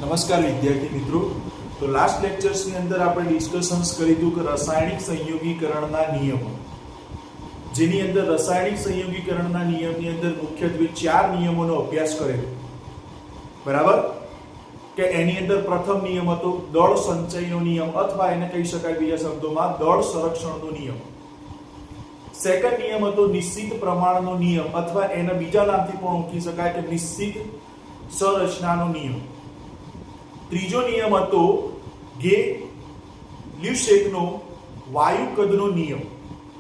નમસ્કાર વિદ્યાર્થી મિત્રો। તો લાસ્ટ લેક્ચર્સ ની અંદર આપણે ડિસ્કશન્સ કર્યું કે રાસાયણિક સંયોગીકરણના નિયમો, જેની અંદર રાસાયણિક સંયોગીકરણના નિયમની અંદર મુખ્યત્વે 4 નિયમોનો અભ્યાસ કરેલો, બરાબર? કે એની અંદર પ્રથમ નિયમ હતો દળ સંચયનો નિયમ, અથવા એને કહી શકાય બીજા શબ્દોમાં દળ સંરક્ષણનો નિયમ। સેકન્ડ નિયમ હતો નિશ્ચિત પ્રમાણનો નિયમ, અથવા એના બીજા નામથી પણ ઓળખી શકાય કે નિશ્ચિત સંરચનાનો નિયમ। ત્રીજો નિયમ હતો ગ્લે-લ્યુસેકનો વાયુ કદનો નિયમ,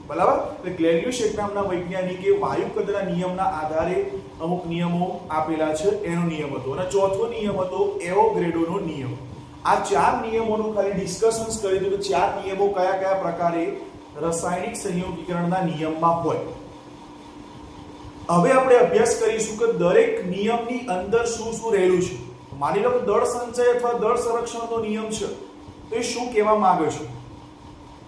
બરાબર? એટલે ગ્લે-લ્યુસેક નામના વૈજ્ઞાનિકે વાયુ કદના નિયમના આધારે અમુક નિયમો આપેલા છે, એનો નિયમ હતો। અને ચોથો નિયમ હતો એવોગ્રેડોનો નિયમ। આ 4 નિયમોનું ખાલી ડિસ્કશન્સ કર્યું કે 4 નિયમો કયા કયા પ્રકારે રાસાયણિક સંયોગીકરણના નિયમમાં હોય। હવે આપણે અભ્યાસ કરીશું કે દરેક નિયમની અંદર શું શું રહેલું છે। માની લો કે દળ સંચય અથવા દળ સંરક્ષણનો નિયમ છે, તો એ શું કહેવા માંગે છે।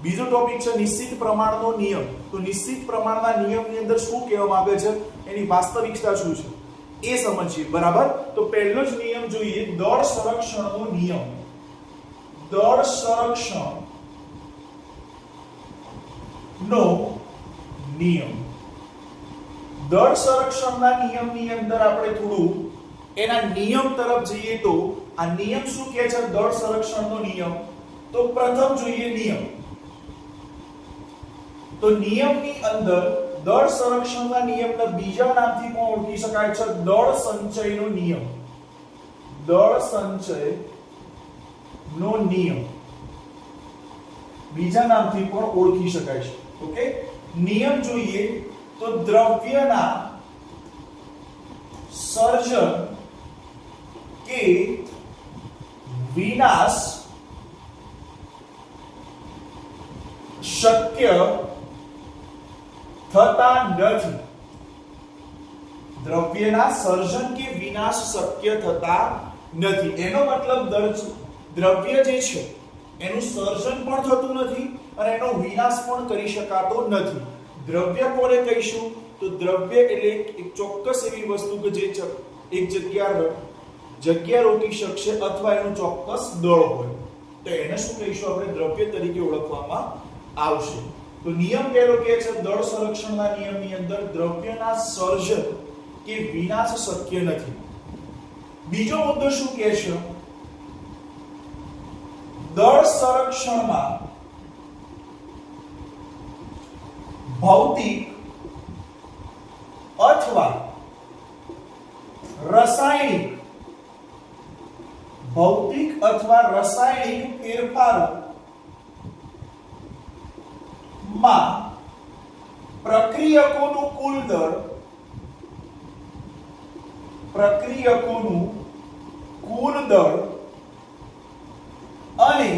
બીજો ટોપિક છે નિશ્ચિત પ્રમાણનો નિયમ, તો નિશ્ચિત પ્રમાણના નિયમની અંદર શું કહેવા માંગે છે, એની વાસ્તવિકતા શું છે એ સમજીએ, બરાબર? તો પહેલો જ નિયમ જોઈએ દળ સંરક્ષણનો નિયમ। દળ સંરક્ષણનો નિયમ, દળ સંરક્ષણના નિયમની અંદર આપણે થોડું એના નિયમ તરફ જઈએ તો આ નિયમ શું કહે છે દળ સંરક્ષણનો નિયમ? તો પ્રથમ જોઈએ નિયમ। તો નિયમની અંદર દળ સંરક્ષણના નિયમના બીજા નામથી પણ ઓળખી શકાય છે દળ સંચયનો નિયમ। દળ સંચયનો નિયમ બીજા નામથી પણ ઓળખી શકાય છે, ઓકે? નિયમ જોઈએ તો દ્રવ્યના સર્જન કે વિનાશ શક્ય થતા નથી। દ્રવ્યના સર્જન કે વિનાશ શક્ય થતા નથી, એનો મતલબ દ્રવ્ય જે છે એનું સર્જન પણ થતું નથી અને એનો વિનાશ પણ કરી શકાતો નથી। દ્રવ્ય કોને કહીશું? તો દ્રવ્ય એટલે એક ચોક્કસ એવી વસ્તુ કે જે એક જગ્યા રોકી શકશે અથવા એનું ચોક્કસ દળ હોય, તો એને શું કહીશું આપણે? દ્રવ્ય તરીકે ઓળખવામાં આવશે। તો નિયમ પહેલો કહે છે દળ સંરક્ષણના નિયમની અંદર દ્રવ્યના સર્જન કે વિનાશ શક્ય નથી। બીજો મુદ્દો શું કહે છે? દળ સંરક્ષણમાં ભૌતિક અથવા રાસાયણિક ફેરફારો માં પ્રક્રિયકોનું કુલ દળ અને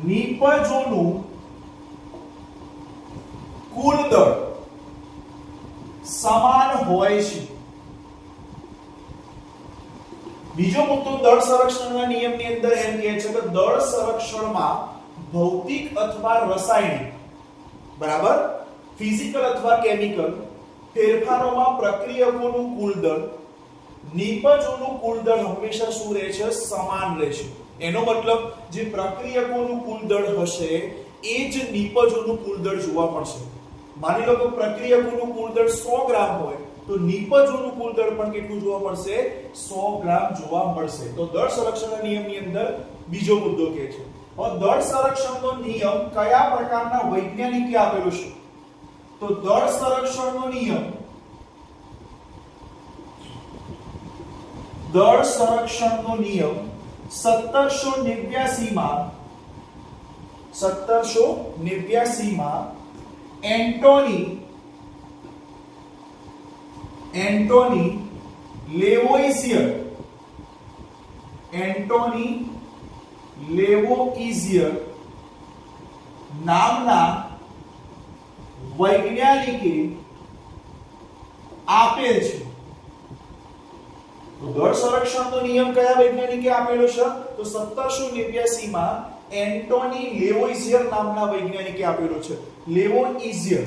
નિપજોનું કુલ દળ સમાન હોય છે। બીજો મુદ્દો દળ સંરક્ષણના નિયમની અંદર એમ કહે છે કે દળ સંરક્ષણમાં ભૌતિક અથવા રાસાયણિક, બરાબર, ફિઝિકલ અથવા કેમિકલ ફેરફારોમાં પ્રક્રિયકોનું કુલ દળ, નિપજોનું કુલ દળ હંમેશા શું રહે છે? સમાન રહેશે। એનો મતલબ જે પ્રક્રિયકોનું કુલ દળ હશે એ જ નિપજોનું કુલ દળ જોવા મળશે। માની લો કે પ્રક્રિયકોનું કુલ દળ 100 ગ્રામ હોય તો નિપજોનું કુલ દળ પણ કેટલું જોવા મળશે? 100 ગ્રામ જોવા મળશે। તો દળ સંરક્ષણના નિયમની અંદર બીજો મુદ્દો કહે છે। હવે દળ સંરક્ષણનો નિયમ કયા પ્રકારના વૈજ્ઞાનિકે આપેલો છે? તો દળ સંરક્ષણનો નિયમ 1789 માં એન્ટોની લેવોઇઝિયર નામના વૈજ્ઞાનિકે આપેલ છે। તો દળ સંરક્ષણનો નિયમ કયા વૈજ્ઞાનિકે આપેલો છે? તો 1789 માં એન્ટોની લેવોઇઝિયર નામના વૈજ્ઞાનિકે આપેલો છે। લેવોઇઝિયર,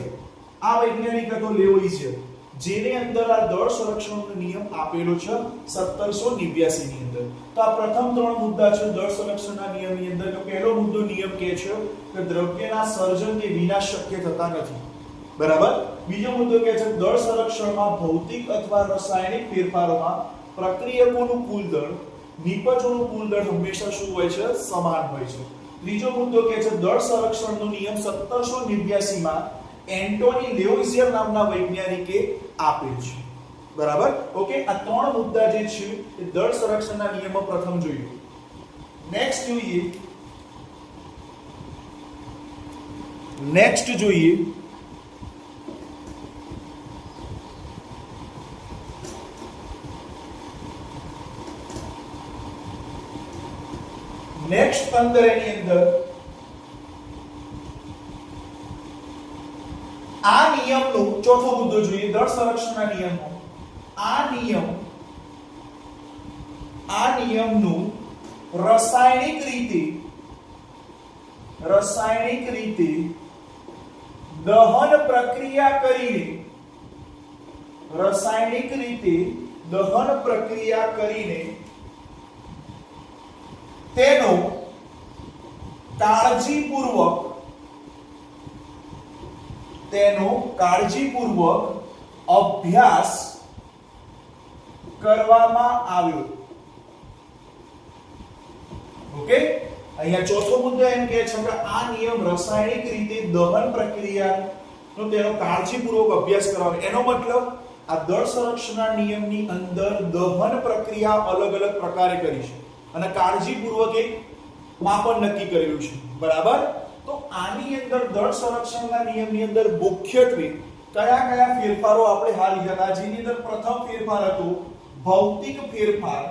આ વૈજ્ઞાનિક હતો લેવોઇઝિયર, જેની અંદર આ દળ સંરક્ષણનો નિયમ આપેલો છે 1789 ની અંદર. તો આ પ્રથમ ત્રણ મુદ્દા છે દળ સંરક્ષણના નિયમની અંદર. તો પહેલો મુદ્દો નિયમ કહે છે કે દ્રવ્યના સર્જન કે વિનાશ શક્ય થતા નથી. બરાબર. બીજો મુદ્દો કહે છે દળ સંરક્ષણમાં ભૌતિક અથવા રાસાયણિક ફેરફારોમાં પ્રક્રિયકોનું કુલ દળ નિપજોનું કુલ દળ હંમેશા શું હોય છે? સમાન હોય છે. ત્રીજો મુદ્દો કહે છે દળ સંરક્ષણનો નિયમ 1789 માં એન્ટોની લેવોઇઝિયર નામના વૈજ્ઞાનિકે આપેલ છે. બરાબર. ઓકે. આ ત્રણ મુદ્દા જે છે એ દળ સંરક્ષણના નિયમો પ્રથમ જોઈએ. નેક્સ્ટ જોઈએ નેક્સ્ટ 15 ની અંદર આ નિયમનો ચોથો મુદ્દો જોઈએ. દળ સંરક્ષણના નિયમો આ નિયમનું રાસાયણિક રીતે દહન પ્રક્રિયા કરીને તેનો કાળજીપૂર્વક અભ્યાસ કરવામાં આવ્યો. ઓકે. અહીંયા ચોથો મુદ્દો એમ કહે છે કે આ નિયમ રાસાયણિક રીતે દહન પ્રક્રિયાનો તેનો કાળજીપૂર્વક અભ્યાસ કરવામાં. એનો મતલબ આ દળ સંરક્ષણના નિયમની અંદર દહન પ્રક્રિયા અલગ અલગ પ્રકારે કરી છે અને કાળજીપૂર્વક એક માપન નક્કી કરેલું છે. બરાબર. તો આની અંદર દળ સંરક્ષણના નિયમની અંદર મુખ્યત્વે કયા કયા ફેરફારો આપણે હાલ લીધા હતા? જેની અંદર પ્રથમ ફેરફાર હતો ભૌતિક ફેરફાર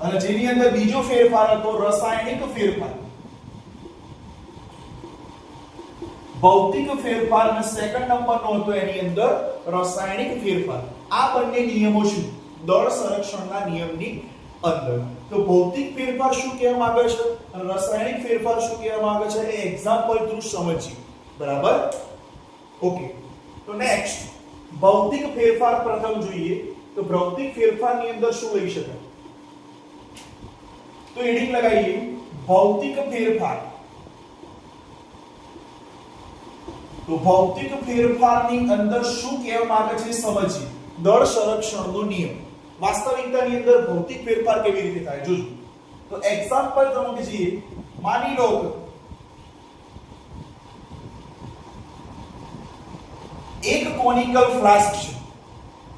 અને જેની અંદર બીજો ફેરફાર હતો રાસાયણિક ફેરફાર. ભૌતિક ફેરફાર અને સેકન્ડ નંબરનો હતો એની અંદર રાસાયણિક ફેરફાર. આ બંને નિયમો છે દળ સંરક્ષણના નિયમની અંદર. તો ભૌતિક ફેરફાર શું કહેવા માંગે છે અને રાસાયણિક ફેરફાર શું કહેવા માંગે છે એ એક્ઝામ્પલ થ્રુ સમજીએ. બરાબર. ઓકે. તો નેક્સ્ટ ભૌતિક ફેરફાર પ્રથમ જોઈએ. તો ભૌતિક ફેરફારની અંદર શું લઈ શકાય? તો હેડિંગ લગાવીએ ભૌતિક ફેરફાર. તો ભૌતિક ફેરફારની અંદર શું કહેવા માંગે છે સમજીએ. દળ સંરક્ષણનો નિયમ. વાસ્તવિકતાની અંદર ભૌતિક ફેરફાર કેવી રીતે થાય જોજો. તો એક્ઝામ્પલ તમે કહીએ, માની લો એક કોનિકલ ફ્લાસ્ક છે.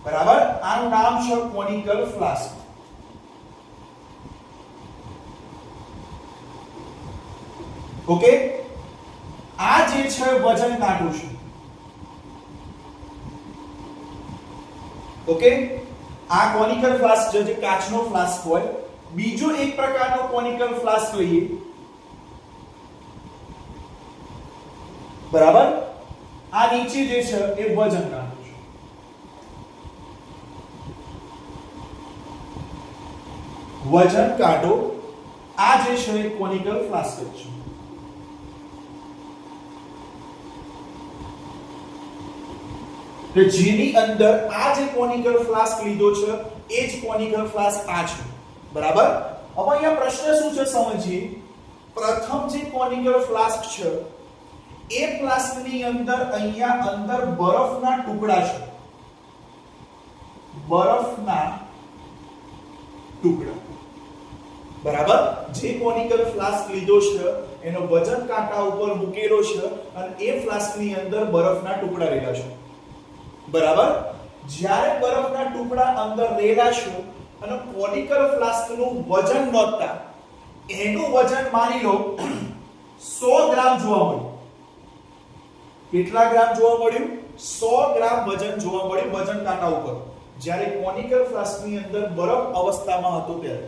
બરાબર. આનું નામ છે કોનિકલ ફ્લાસ્ક. ઓકે. આ જે છે વજન કાંટો છે. ઓકે. આ કોનિકલ ફ્લાસ્ક છે જે કાચનો ફ્લાસ્ક હોય. બીજો એક પ્રકારનો કોનિકલ ફ્લાસ્ક લઈએ. બરાબર. આ નીચે જે છે એ વજન કાંટો છે. વજન કાંટો આ જે છે એ કોનિકલ ફ્લાસ્ક છે. તો જેની અંદર આ જે કોનિકલ ફ્લાસ્ક લીધો છે એ જ કોનિકલ ફ્લાસ્ક આ છે. બરાબર. હવે અહીંયા પ્રશ્ન શું છે સમજીએ. પ્રથમ જે કોનિકલ ફ્લાસ્ક છે એ ફ્લાસ્કની અંદર અહીંયા અંદર બરફના ટુકડા છે. બરફના ટુકડા. બરાબર. જે કોનિકલ ફ્લાસ્ક લીધો છે એનો વજન કાંટા ઉપર મૂકેલો છે અને એ ફ્લાસ્કની અંદર બરફના ટુકડા રહેલા છે. બરાબર. જ્યારે બરફના ટુકડા અંદર રહેલા છે અને કોનિકલ ફ્લાસ્કનું વજન નોંધતા એનું વજન માની લો 100 ગ્રામ જોવા મળ્યું. કેટલા ગ્રામ જોવા મળ્યું? 100 ગ્રામ વજન જોવા મળ્યું વજન કાંટા ઉપર. જ્યારે કોનિકલ ફ્લાસ્કની અંદર બરફ અવસ્થામાં હતો ત્યારે.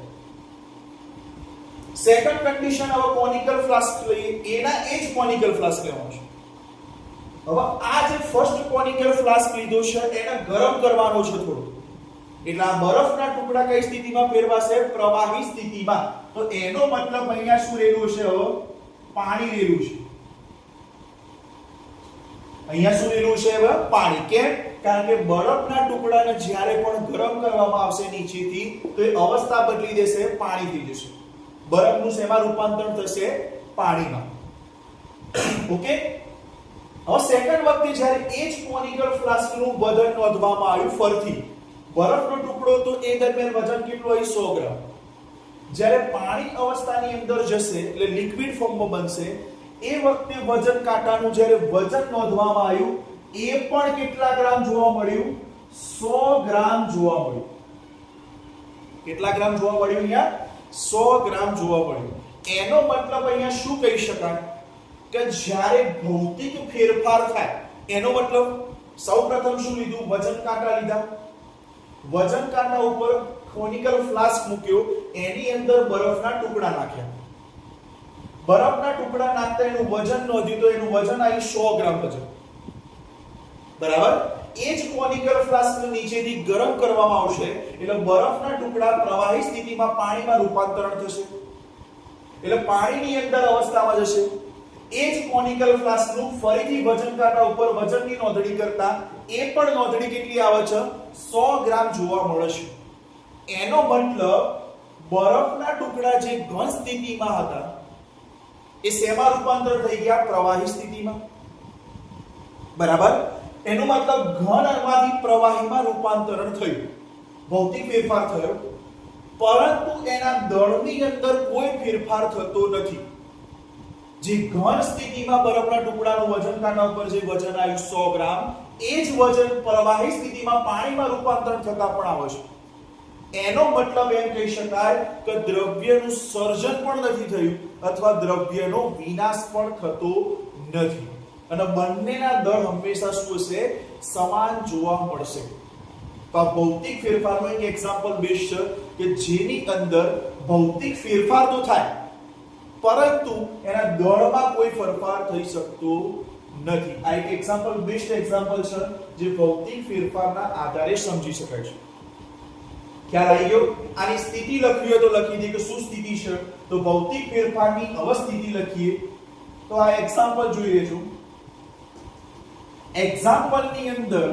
સેકન્ડ કન્ડિશન હવે કોનિકલ ફ્લાસ્ક લઈએ એના એ જ કોનિકલ ફ્લાસ્ક લેવાનો છે. હવે આ જે ફર્સ્ટ કોનિકલ ફ્લાસ્ક લીધો છે એને ગરમ કરવાનો છે થોડું. એટલે આ બરફના ટુકડા કઈ સ્થિતિમાં ફેરવાશે? પ્રવાહી સ્થિતિમાં. તો એનો મતલબ અહીંયા શું રહેલું છે? હવે પાણી રહેલું છે. અહીંયા શું લીધું છે હવે પાણી કેમ કારણ કે બરફના ટુકડાને જ્યારે પણ ગરમ કરવામાં આવશે નીચેથી તો એ અવસ્થા બદલી દેશે પાણી થઈ જશે બરફનું શેમાં રૂપાંતરણ થશે પાણીમાં ઓકે હવે સેકન્ડ વખતે જ્યારે એ જ કોનિકલ ફ્લાસ્કનું વજન નોંધવામાં આવ્યું ફરીથી બરફનો ટુકડો તો એ દરમિયાન વજન કેટલું હોય 100 ગ્રામ જ્યારે પાણી અવસ્થાની અંદર જશે એટલે લિક્વિડ ફોર્મમાં બનશે એ વખતે વજન કાંટાનું જ્યારે વજન નોંધવામાં આવ્યું એ પણ કેટલા ગ્રામ જોવા મળ્યું 100 ગ્રામ જોવા મળ્યું કેટલા ગ્રામ જોવા મળ્યું અહીંયા 100 ગ્રામ જોવા મળ્યું એનો મતલબ અહીંયા શું કહી શકાય કે જ્યારે ભૌતિક ફેરફાર થાય એનો મતલબ સૌપ્રથમ શું લીધું વજન કાંટા લીધા વજન કાંટા ઉપર કોનિકલ ફ્લાસ્ક મૂક્યો એની અંદર બરફના ટુકડા નાખ્યા બરફના ટુકડા નાખતા એનું વજન નોંધ્યું તો એનું વજન આવ્યું 100 ગ્રામ વજન બરાબર એ જ કોનિકલ ફ્લાસ્કને નીચેથી ગરમ કરવામાં આવશે એટલે બરફના ટુકડા પ્રવાહી સ્થિતિમાં પાણીમાં રૂપાંતરણ થશે એટલે પાણીની અંદર અવસ્થામાં જશે એ જ કોનિકલ ફ્લાસ્કનું ફરીથી વજન કાંટા ઉપર વજનની નોંધણી કરતા એ પણ નોંધણી કેટલી આવે છે 100 ગ્રામ જોવા મળે છે એનો મતલબ બરફના ટુકડા જે ઘન સ્થિતિમાં હતા એ શેમાં રૂપાંતર થઈ ગયા પ્રવાહી સ્થિતિમાં બરાબર એનો મતલબ ઘનમાંથી પ્રવાહીમાં રૂપાંતરણ થયું ભૌતિક ફેરફાર થયો પરંતુ એના દળની અંદર કોઈ ફેરફાર થતો નથી જે ઘન સ્થિતિમાં બરફના ટુકડાનું વજન કાંટા ઉપર જે વજન આવ્યું 100 ગ્રામ એ જ વજન પ્રવાહી સ્થિતિમાં પાણીમાં રૂપાંતરણ થતા પણ આવે છે એનો મતલબ એમ કહી શકાય કે દ્રવ્યનું સર્જન પણ નથી થયું અથવા દ્રવ્યનો વિનાશ પણ થતો નથી અને બંનેના દળ હંમેશા શું હશે સમાન જોવા મળશે તો આ ભૌતિક ફેરફારનો એક એક્ઝામ્પલ બેસ્ટ છે કે જેની અંદર ભૌતિક ફેરફાર તો થાય પરંતુ એના દળમાં કોઈ ફેરફાર થઈ શકતો નથી આ એક એક્ઝામ્પલ બેસ્ટ એક્ઝામ્પલ છે જે ભૌતિક ફેરફારના આધારે સમજી શકાય છે ખ્યાલ આવી ગયો આની સ્થિતિ લખવી હોય તો લખી દે કે શું સ્થિતિ છે તો ભૌતિક ફેરફારની અવસ્થિતિ લખીએ તો આ એક્ઝામ્પલ જોઈ લેજો એક્ઝામ્પલની અંદર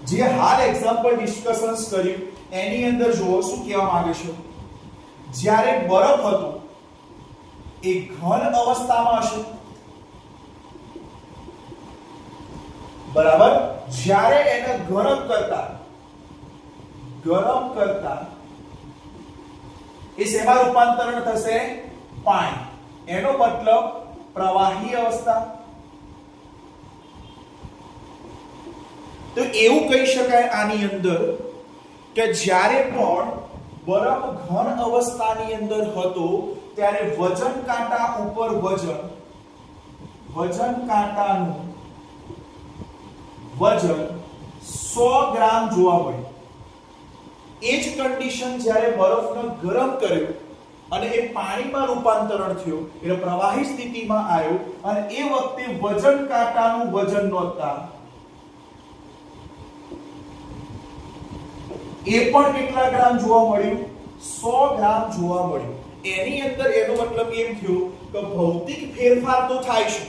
જે હાલ એક્ઝામ્પલ ડિસ્કશન્સ કર્યું એની અંદર જુઓ શું કહેવા માંગે છે જ્યારે બરફ હતો એ ઘન અવસ્થામાં હશે બરાબર જ્યારે એને ગરમ કરતા એ શેમાં રૂપાંતરણ થશે પાણી એનો મતલબ પ્રવાહી અવસ્થા તો એવું કહી શકાય આની અંદર કે જ્યારે પણ બરફ ઘન અવસ્થાની અંદર હતો ત્યારે વજન કાંટા ઉપર વજન કાંટાનું વજન 100 ગ્રામ જોવા મળ્યું એ જ કન્ડિશન જ્યારે બરફને ગરમ કર્યો અને એ પાણીમાં રૂપાંતરણ થયું એટલે પ્રવાહી સ્થિતિમાં આવ્યો અને એ વખતે વજન કાંટાનું વજન નોંધતા એ પણ કેટલા ગ્રામ જોવા મળ્યું 100 ગ્રામ જોવા મળ્યું એની અંદર એનો મતલબ એમ થયો કે ભૌતિક ફેરફાર તો થાય છે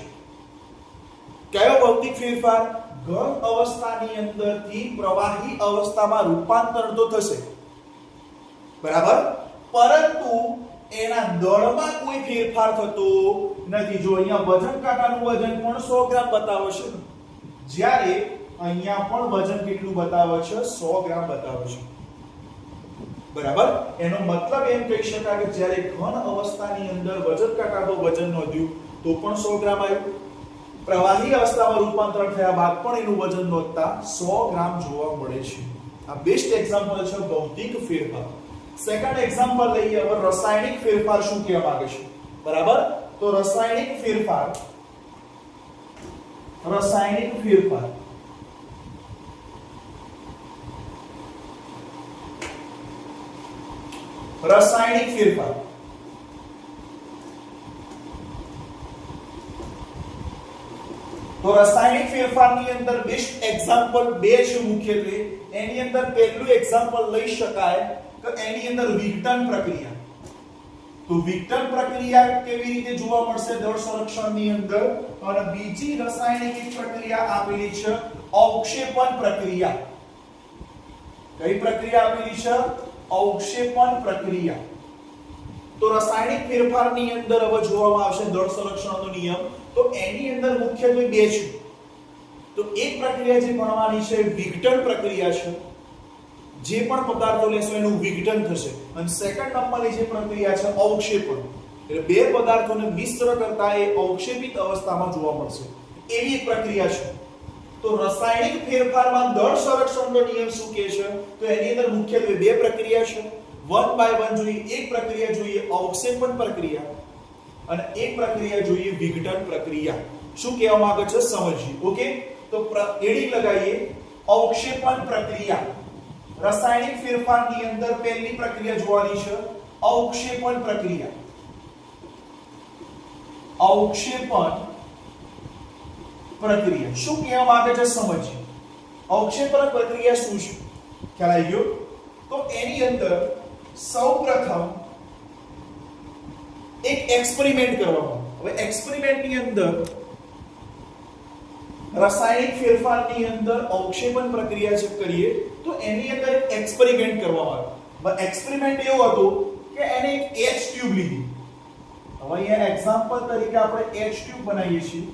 કયો ભૌતિક ફેરફાર ઘન અવસ્થાની અંદરથી પ્રવાહી અવસ્થામાં રૂપાંતરણ તો થશે બરાબર પરંતુ એના દળમાં કોઈ ફેરફાર થતો નથી જો અહીંયા વજન કાંટાનું વજન પણ 100 ગ્રામ બતાવે છે જ્યારે અહીંયા પણ વજન કેટલું બતાવે છે 100 ગ્રામ બતાવે છે બરાબર એનો મતલબ એમ કહી શકાય કે જ્યારે ઘન અવસ્થાની અંદર વજન કાંટાનું વજન નોંધ્યું તો પણ 100 ગ્રામ આવ્યું પ્રવાહી અવસ્થામાં રૂપાંતરણ થયા બાદ પણ એનું વજન નોંધતા 100 ગ્રામ જોવા મળે છે આ બેસ્ટ એક્ઝામ્પલ છે ભૌતિક ફેરફાર સેકન્ડ એક્ઝામ્પલ લઈએ હવે રાસાયણિક ફેરફાર શું કહેવા માંગે છે બરાબર તો રાસાયણિક ફેરફાર તો રાસાયણિક ફેરફારની અંદર બેસ્ટ એક્ઝામ્પલ બે છે મુખ્યત્વે એની અંદર પહેલું એક્ઝામ્પલ લઈ શકાય કે એની અંદર વિઘટન પ્રક્રિયા તો વિઘટન પ્રક્રિયા કેવી રીતે જોવા મળશે દળ સંરક્ષણની અંદર? અને બીજી રાસાયણિક પ્રક્રિયા આપેલી છે અવક્ષેપણ પ્રક્રિયા. કઈ પ્રક્રિયા આપેલી છે? અવક્ષેપણ પ્રક્રિયા. તો રાસાયણિક ફેરફારની અંદર હવે જોવામાં આવશે દળ સંરક્ષણનો નિયમ. તો એની અંદર મુખ્યત્વે બે છે. તો એક પ્રક્રિયા જે ભણવાની છે વિઘટન પ્રક્રિયા છે. જે પણ પદાર્થો લેશો એનું વિઘટન થશે. અને સેકન્ડ નંબરની જે પ્રક્રિયા છે અવક્ષેપણ. એટલે બે પદાર્થોને મિશ્ર કરતા એ અવક્ષેપિત અવસ્થામાં જોવા મળશે એવી એક પ્રક્રિયા છે. તો રાસાયણિક ફેરફારમાં દળ સંરક્ષણનો નિયમ શું કહે છે? તો એની અંદર મુખ્યત્વે બે પ્રક્રિયા છે. વન બાય વન જોઈએ. એક પ્રક્રિયા જોઈએ અવક્ષેપણ પ્રક્રિયા અને એક પ્રક્રિયા જોઈએ વિઘટન પ્રક્રિયા. શું કહેવા માંગે છે સમજીએ. ઓકે, તો હેડિંગ લગાવીએ અવક્ષેપણ પ્રક્રિયા. રાસાયણિક ફેરફારની અંદર પહેલી પ્રક્રિયા જોવાની છે અવક્ષેપણ પ્રક્રિયા. અવક્ષેપણ પ્રક્રિયા શું કહેવા માંગે છે સમજીએ. અવક્ષેપણ પ્રક્રિયા શું છે? ખ્યાલ આવી ગયો? તો એની અંદર સૌપ્રથમ એક એક્સપેરિમેન્ટ કરવામાં. હવે એક્સપેરિમેન્ટની અંદર રાસાયણિક ફેરફારની અંદર અવક્ષેપણ પ્રક્રિયા જે કરીએ તો એની અંદર એક એક્સપેરિમેન્ટ કરવામાં આવે. એક્સપેરિમેન્ટ એવો હતો કે એને એક H ટ્યુબ લીધી. હવે અહીંયા એક્ઝામ્પલ તરીકે આપણે H ટ્યુબ બનાવીએ છીએ.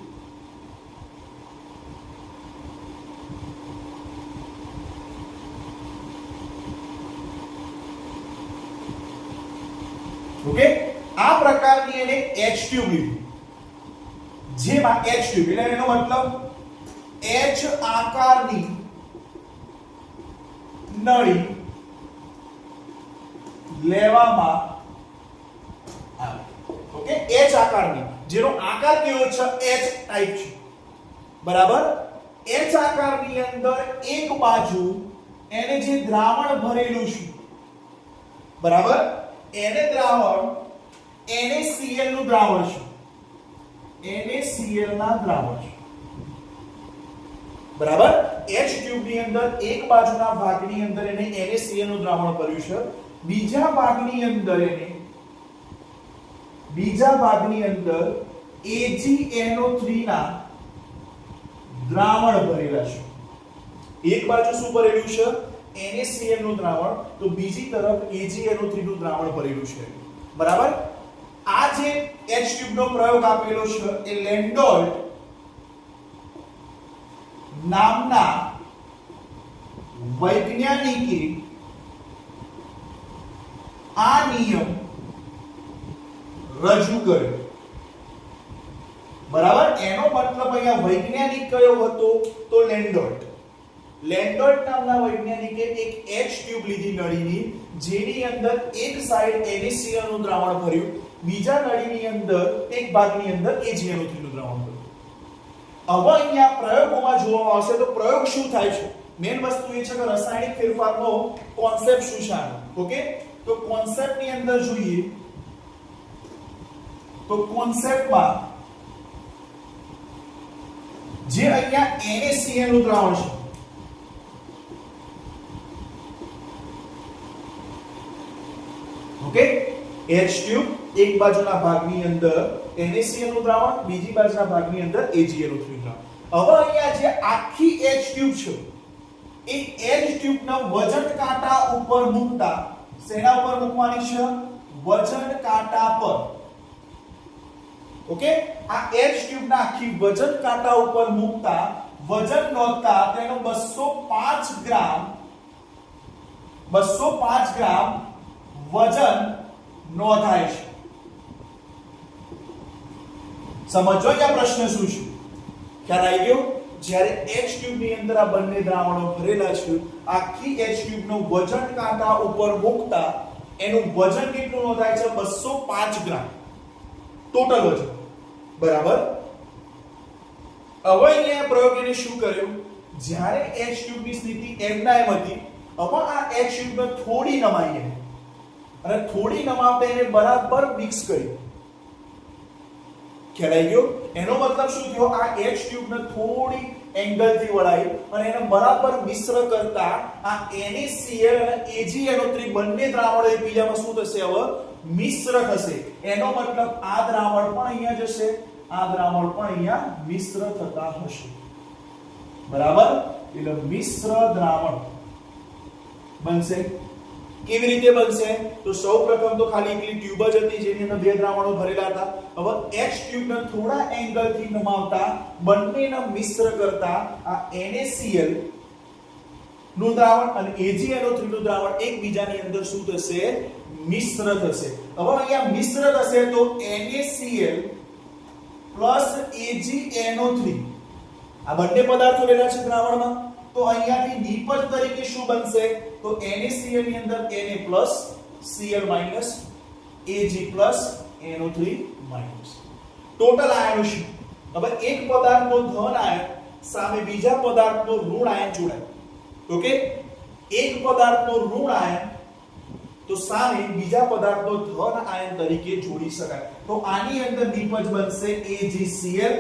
ઓકે, આ પ્રકારની એને H ટ્યુબ લીધી. જેમાં H ટ્યુબ એટલે એનો મતલબ H આકારની નળી લેવામાં આવે. ઓકે, H આકારની, જેનો આકાર કેવો છે? H ટાઈપ છે. બરાબર. H આકારની અંદર એક બાજુ એને જે દ્રાવણ ભરેલું છે, બરાબર, એને દ્રાવણ NaCl નું દ્રાવણ છે. NaCl ના દ્રાવણ છે. બરાબર. H ટ્યુબ ની અંદર એક બાજુના ભાગની અંદર એને NaCl નું દ્રાવણ ભર્યું છે. બીજા ભાગની અંદર AgNO3 ના દ્રાવણ ભરેલા છે. એક બાજુ શું ભરેલું છે? NaCl નું દ્રાવણ, તો બીજી તરફ AgNO3 નું દ્રાવણ ભરેલું છે. બરાબર. આ જે H ટ્યુબ નો પ્રયોગ આપેલો છે એ લેન્ડોલ્ટ નામના વૈજ્ઞાનિકે આ નિયમ રજૂ કર્યો. બરાબર. એનો મતલબ અહીંયા વૈજ્ઞાનિક કયો હતો? તો લેન્ડોલ્ટ. લેન્ડોલ્ટ નામના વૈજ્ઞાનિકે એક H ટ્યુબ લીધી નળીની, જેની અંદર એક સાઈડ NaCl નું દ્રાવણ ભર્યું, બીજા નળીની અંદર એક ભાગની અંદર AgNO3 નું દ્રાવણ ભર્યું. હવે અહીંયા પ્રયોગોમાં જોવામાં આવશે તો પ્રયોગ શું થાય છે? મેઈન વસ્તુ એ છે કે રાસાયણિક ફેરફારનો કોન્સેપ્ટ શું છે આનો. ઓકે, તો કોન્સેપ્ટની અંદર જોઈએ તો કોન્સેપ્ટમાં જે અહીંયા NaCl નું દ્રાવણ છે, ઓકે, H ટ્યુબ એક બાજુના ભાગની અંદર NaCl નું દ્રાવણ, બીજી બાજુના ભાગની અંદર AgNO3 નું દ્રાવણ. હવે અહીંયા જે આખી H ટ્યુબ છે એ H ટ્યુબના વજન કાંટા ઉપર મૂકતા, શેના ઉપર મૂકવાની છે? વજન કાંટા પર. ઓકે, આ H ટ્યુબના આખી વજન કાંટા ઉપર મૂકતા વજન નોંધતા તેનો 205 ગ્રામ વજન નોંધાય છે. સમજો આ પ્રશ્ન શું છે? ખ્યાલ આવી ગયો? જ્યારે H ટ્યુબ ની અંદર આ બંને દ્રાવણો ભરેલા છે, આખી H ટ્યુબ નું વજન કાંટા ઉપર મૂકતા એનું વજન કેટલું નોંધાય છે? 205 ગ્રામ ટોટલ વજન. બરાબર. હવે અહીંયા પ્રયોગીને શું કર્યું? જ્યારે H ટ્યુબ ની સ્થિતિ એમ ના એમ હતી, હવે આ H ટ્યુબ ને થોડી નમાઈ અને થોડી નમાવતા એને બરાબર મિક્સ કરી. ખ્યાલ આવી ગયો? એનો મતલબ શું થયો? આ H ટ્યુબ ને થોડી એંગલ થી વળાઈ અને એને બરાબર મિશ્ર કરતા આ NaCl અને AgNO3 બંને દ્રાવણો એકબીજામાં શું થશે? હવે મિશ્ર થશે, એનો મતલબ આ દ્રાવણ પણ અહીંયા જશે, આ દ્રાવણ પણ અહીંયા મિશ્ર થતા હશે, બરાબર? એટલે મિશ્ર દ્રાવણ બનશે. કેવી રીતે બનશે? તો સૌપ્રથમ તો ખાલી એકલી ટ્યુબ જ હતી જેની અંદર બે દ્રાવણો ભરેલા હતા. હવે H ટ્યુબને થોડા એંગલથી નમાવતા, બંનેને મિશ્ર કરતા આ NaCl નું દ્રાવણ અને AgNO3 નું દ્રાવણ એકબીજાની અંદર શું થશે? મિશ્ર થશે. હવે અહીંયા મિશ્ર થશે તો NaCl AgNO3 આ બંને પદાર્થો લેલા છે દ્રાવણમાં, તો અહીંયાથી નિપજ તરીકે શું બનશે? તો NaCl ની અંદર Na Cl Ag NO3 total આયનો શું? હવે એક પદાર્થનો ધન આયન સામે બીજા પદાર્થનો ઋણ આયન જોડાય. ઓકે, એક પદાર્થનો ઋણ આયન તો સામે બીજા પદાર્થનો ધન આયન તરીકે જોડી શકાય. તો આની અંદર નિપજ બનશે AgCl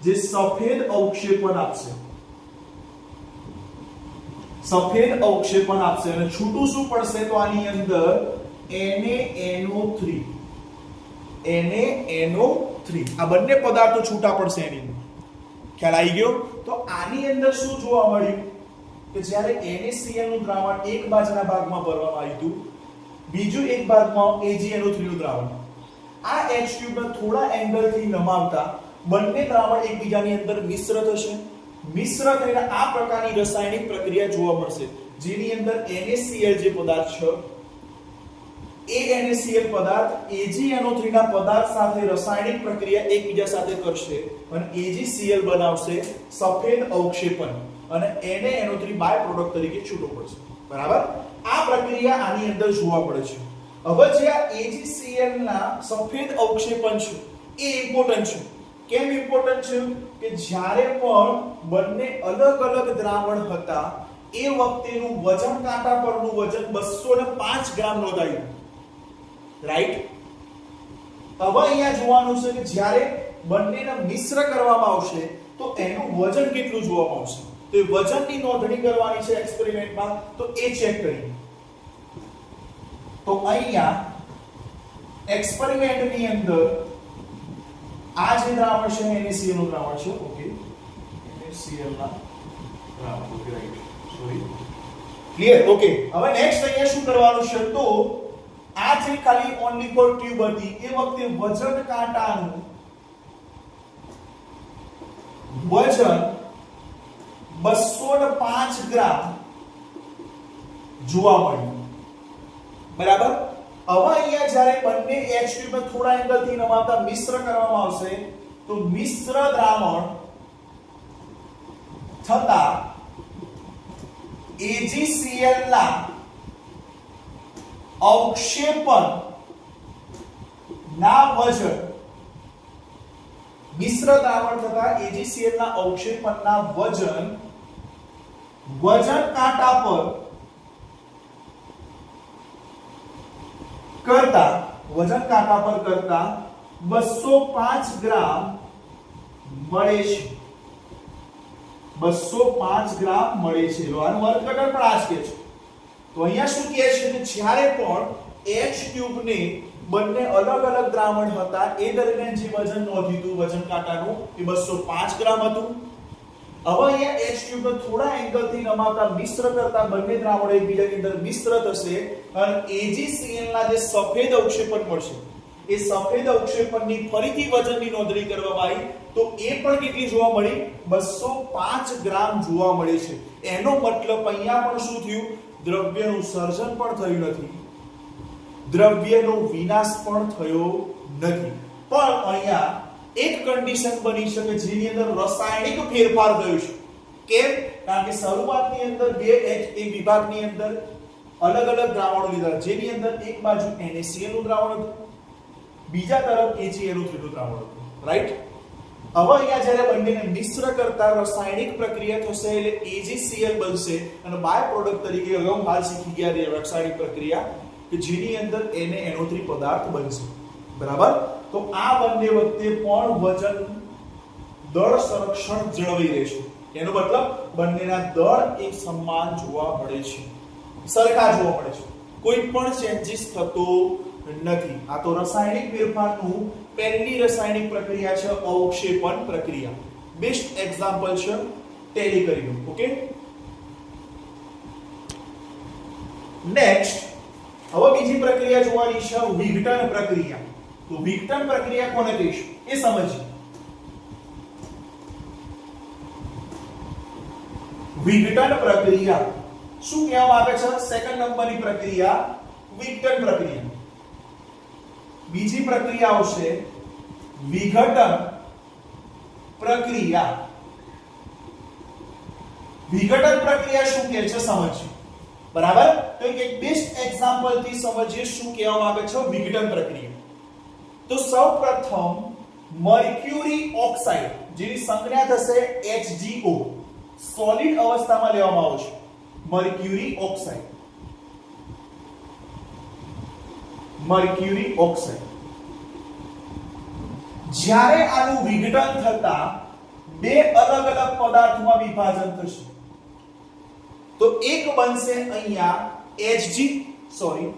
જે સફેદ અવક્ષેપણ આપશે, સફેદ અવક્ષેપણ આપશે અને છૂટું શું પડશે? તો આની અંદર NaNO3 આ બંને પદાર્થો છૂટા પડશે એની અંદર. ખ્યાલ આવી ગયો? તો આની અંદર શું જોવા મળ્યું કે જ્યારે NaCl નું દ્રાવણ એક બાજુના ભાગમાં ભરવામાં આવ્યું હતું, બીજું એક ભાગમાં AgNO3 નું દ્રાવણ, આ H ટ્યુબને થોડા એંગલથી નમાવતા બંને દ્રાવણ એકબીજાની અંદર મિશ્ર થશે. મિશ્ર થઈને આ પ્રકારની રાસાયણિક પ્રક્રિયા જોવા મળશે જેની અંદર NaCl જે પદાર્થ છે એ NaCl પદાર્થ AgNO3 ના પદાર્થ સાથે રાસાયણિક પ્રક્રિયા એકબીજા સાથે કરશે અને AgCl બનાવશે સફેદ અવક્ષેપણ અને NaNO3 બાય પ્રોડક્ટ તરીકે છૂટો પડશે, બરાબર? આ પ્રક્રિયા આની અંદર જોવા મળે છે. હવે જે આ AgCl ના સફેદ અવક્ષેપણ છે એ ઇમ્પોર્ટન્ટ છે. કેમ ઇમ્પોર્ટન્ટ છે? કે જ્યારે પણ બંને અલગ અલગ દ્રાવણ હતા એ વખતેનું વજન, કાંટા પરનું વજન 205 ગ્રામ નોંધાયું, રાઈટ? હવે અહીંયા જોવાનું છે કે જ્યારે બંનેને મિશ્ર કરવામાં આવશે તો એનું વજન કેટલું જોવામાં આવશે. તો એ વજનની નોંધણી કરવાની છે એક્સપેરિમેન્ટમાં, તો એ ચેક કરીએ. તો અહીંયા એક્સપેરિમેન્ટની અંદર આ જે દ્રાવણ છે NaCl નું દ્રાવણ છે. ઓકે, NaCl ના દ્રાવણ. Okay, right, sorry, clear? Okay, હવે નેક્સ્ટ અહીંયા શું કરવાનું છે? તો આ જે ખાલી ઓન્લી ફોર ટ્યુબ હતી એ વખતે વજન કાંટાનું વજન 205 ગ્રામ જોવા મળ્યું, બરાબર? હવે અહીંયા જ્યારે બંને H ટ્યુબને થોડા એંગલથી નમાવતા મિશ્ર કરવામાં આવશે તો મિશ્ર દ્રાવણ થતા AgCl ના અવક્ષેપણ ના વજન, મિશ્ર દ્રાવણ થતા AgCl ના અવક્ષેપણના વજન કાંટા પર કરતા 205 ગ્રામ મળે છે. 205 ગ્રામ મળે છે. આનું અર્થઘટન પણ આ જ કે છે. તો અહીંયા શું કહે છે કે જ્યારે પણ H ટ્યુબને બંને અલગ અલગ દ્રાવણ હતા એ દરમિયાન જે વજન નોંધ્યું હતું વજન કાંટાનું એ 205 ગ્રામ હતું. હવે અહીંયા H ટ્યુબને થોડા એંગલથી નમાવતા મિશ્ર કરતા બંને દ્રાવણો એકબીજાની અંદર મિશ્ર થશે અને AgCl ના જે સફેદ અવક્ષેપણ મળશે એ સફેદ અવક્ષેપણની ફરીથી વજનની નોંધણી કરવામાં આવી તો એ પણ કેટલી જોવા મળી? 205 ગ્રામ જોવા મળે છે. એનો મતલબ અહીંયા પણ શું થયું? દ્રવ્યનું સર્જન પણ થયું નથી, દ્રવ્યનો વિનાશ પણ થયો નથી. પણ અહીંયા એક કન્ડિશન બની શકે જેની અંદર રાસાયણિક ફેરફાર થયો છે. કેમ? કારણ કે શરૂઆતની અંદર બે H એ વિભાગની અંદર અલગ અલગ દ્રાવણો લીધા જેની અંદર એક બાજુ NaCl નું દ્રાવણ હતું, બીજા તરફ AgNO3 નું દ્રાવણ હતું, રાઈટ? હવે અહીંયા જ્યારે બંનેને મિશ્ર કરતા રાસાયણિક પ્રક્રિયા થશે એટલે AgCl બનશે અને બાય પ્રોડક્ટ તરીકે અગાઉ હાલ શીખી ગયા રાસાયણિક પ્રક્રિયા કે જેની અંદર NaNO3 પદાર્થ બનશે, બરાબર? તો આ બંને વખતે પણ વજન દળ સંરક્ષણ જળવાઈ રહેશે. એનો મતલબ બંનેના દળ એક સમાન જોવા મળે છે, સરખા જોવા મળે છે, કોઈ પણ ચેન્જીસ થતો નથી. આ તો રાસાયણિક ફેરફારનું પહેલી રાસાયણિક પ્રક્રિયા છે અવક્ષેપણ પ્રક્રિયા. બેસ્ટ એક્ઝામ્પલ છે, ટેલી કરી લો. ઓકે, નેક્સ્ટ હવે બીજી પ્રક્રિયા જોવાની છે વિઘટન પ્રક્રિયા. તો વિઘટન પ્રક્રિયા કોને કહીશું એ સમજીએ. વિઘટન પ્રક્રિયા શું કહેવામાં આવે છે? સેકન્ડ નંબરની પ્રક્રિયા વિઘટન પ્રક્રિયા. બીજી પ્રક્રિયા આવશે વિઘટન પ્રક્રિયા. વિઘટન પ્રક્રિયા શું કહે છે સમજીએ. બરાબર, તો એક બેસ્ટ એક્ઝામ્પલ થી સમજીએ શું કહેવામાં આવે છે વિઘટન પ્રક્રિયા. તો સૌપ્રથમ મર્ક્યુરી ઓક્સાઇડ જેની સંજ્ઞા થશે HgO સોલિડ અવસ્થામાં લેવામાં આવશે. મર્ક્યુરી ઓક્સાઇડ, મર્ક્યુરી ઓક્સાઇડ જ્યારે આનું વિઘટન થતા બે અલગ અલગ પદાર્થોમાં વિભાજન થશે. તો એક બનશે અહીંયા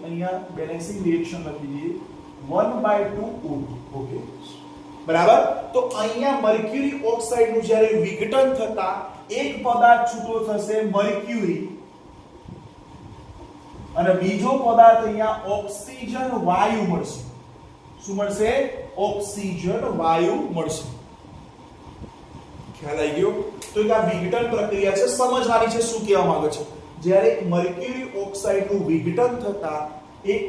અહીંયા બેલેન્સિંગ રિએક્શન લખી દઈએ 1/2 O2. ઓકે, બરાબર. તો અહીંયા મર્ક્યુરી ઓક્સાઇડ નું જ્યારે વિઘટન થતા એક પદાર્થ છૂટો થશે મર્ક્યુરી અને બીજો પદાર્થ અહીંયા ઓક્સિજન વાયુ મળશે. શું મળશે? ઓક્સિજન વાયુ મળશે. ખ્યાલ આવી ગયો? તો આ વિઘટન પ્રક્રિયા છે, સમજવાની છે શું કહેવા માંગે છે. જ્યારે મર્ક્યુરી ઓક્સાઇડ નું વિઘટન થતા એક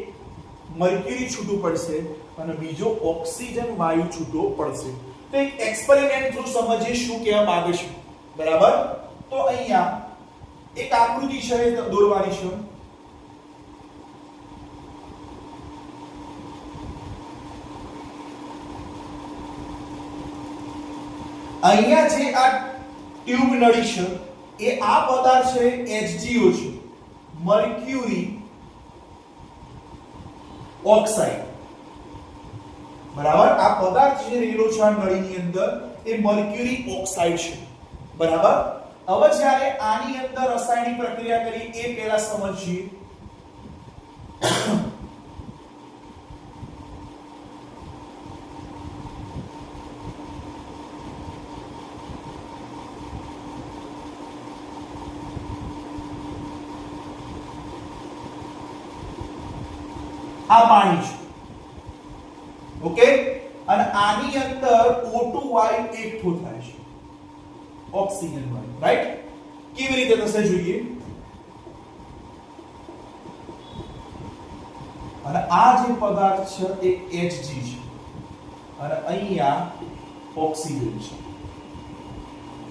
મર્ક્યુરી છૂટું પડશે અને બીજો ઓક્સિજન વાયુ છૂટો પડશે. તો એક એક્સપેરિમેન્ટ થ્રુ સમજીએ શું કહેવા માંગે છે. બરાબર, તો અહીંયા એક આકૃતિ છે દોરવાની છે. અહીંયા જે આ ટ્યુબ નળી છે એ આ પદાર્થ છે HgO છે, મર્ક્યુરી ઓક્સાઇડ. બરાબર, આ પદાર્થ જે રહેલો છે આ નળીની અંદર એ મર્ક્યુરી ઓક્સાઇડ છે. બરાબર, હવે જ્યારે આની અંદર રાસાયણિક પ્રક્રિયા કરી એ પહેલા સમજીએ. આ પાણી છે. ઓકે, અને આની અંદર O2 વાયુ એકઠો થાય છે, ઓક્સિજન વાયુ. રાઈટ? કેવી રીતે થશે જોઈએ. અને આ જે પદાર્થ છે એ Hg છે અને અહીંયા ઓક્સિજન છે.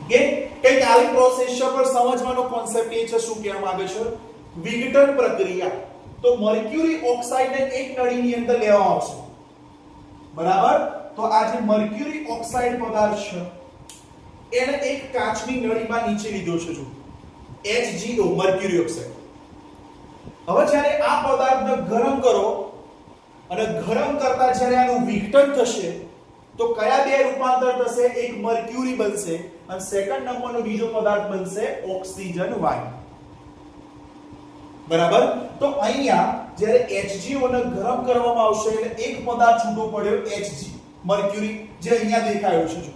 ઓકે, કઈક આવી પ્રોસેસ છે પણ સમજવાનો કોન્સેપ્ટ એ છે શું કહેવા માંગે છે વિઘટન પ્રક્રિયા. તો મર્ક્યુરી ઓક્સાઇડ ને એક નળીની અંદર લેવામાં આવશે. બરાબર, તો આ જે મર્ક્યુરી ઓક્સાઇડ પદાર્થ છે એને એક કાચની નળીમાં નીચે લીધો છે. જો HgO મર્ક્યુરી ઓક્સાઇડ. હવે જ્યારે આ પદાર્થને ગરમ કરો અને ગરમ કરતા જ્યારે આનું વિઘટન થશે તો કયા બે રૂપાંતર થશે? એક મર્ક્યુરી બનશે અને સેકન્ડ નંબરનો બીજો પદાર્થ બનશે ઓક્સિજન વાયુ. બરાબર, તો અહીંયા જ્યારે HgO ને ગરમ કરવામાં આવશે એટલે એક પદાર્થ છૂટો પડ્યો Hg મર્ક્યુરી જે અહીંયા દેખાયો છે. જો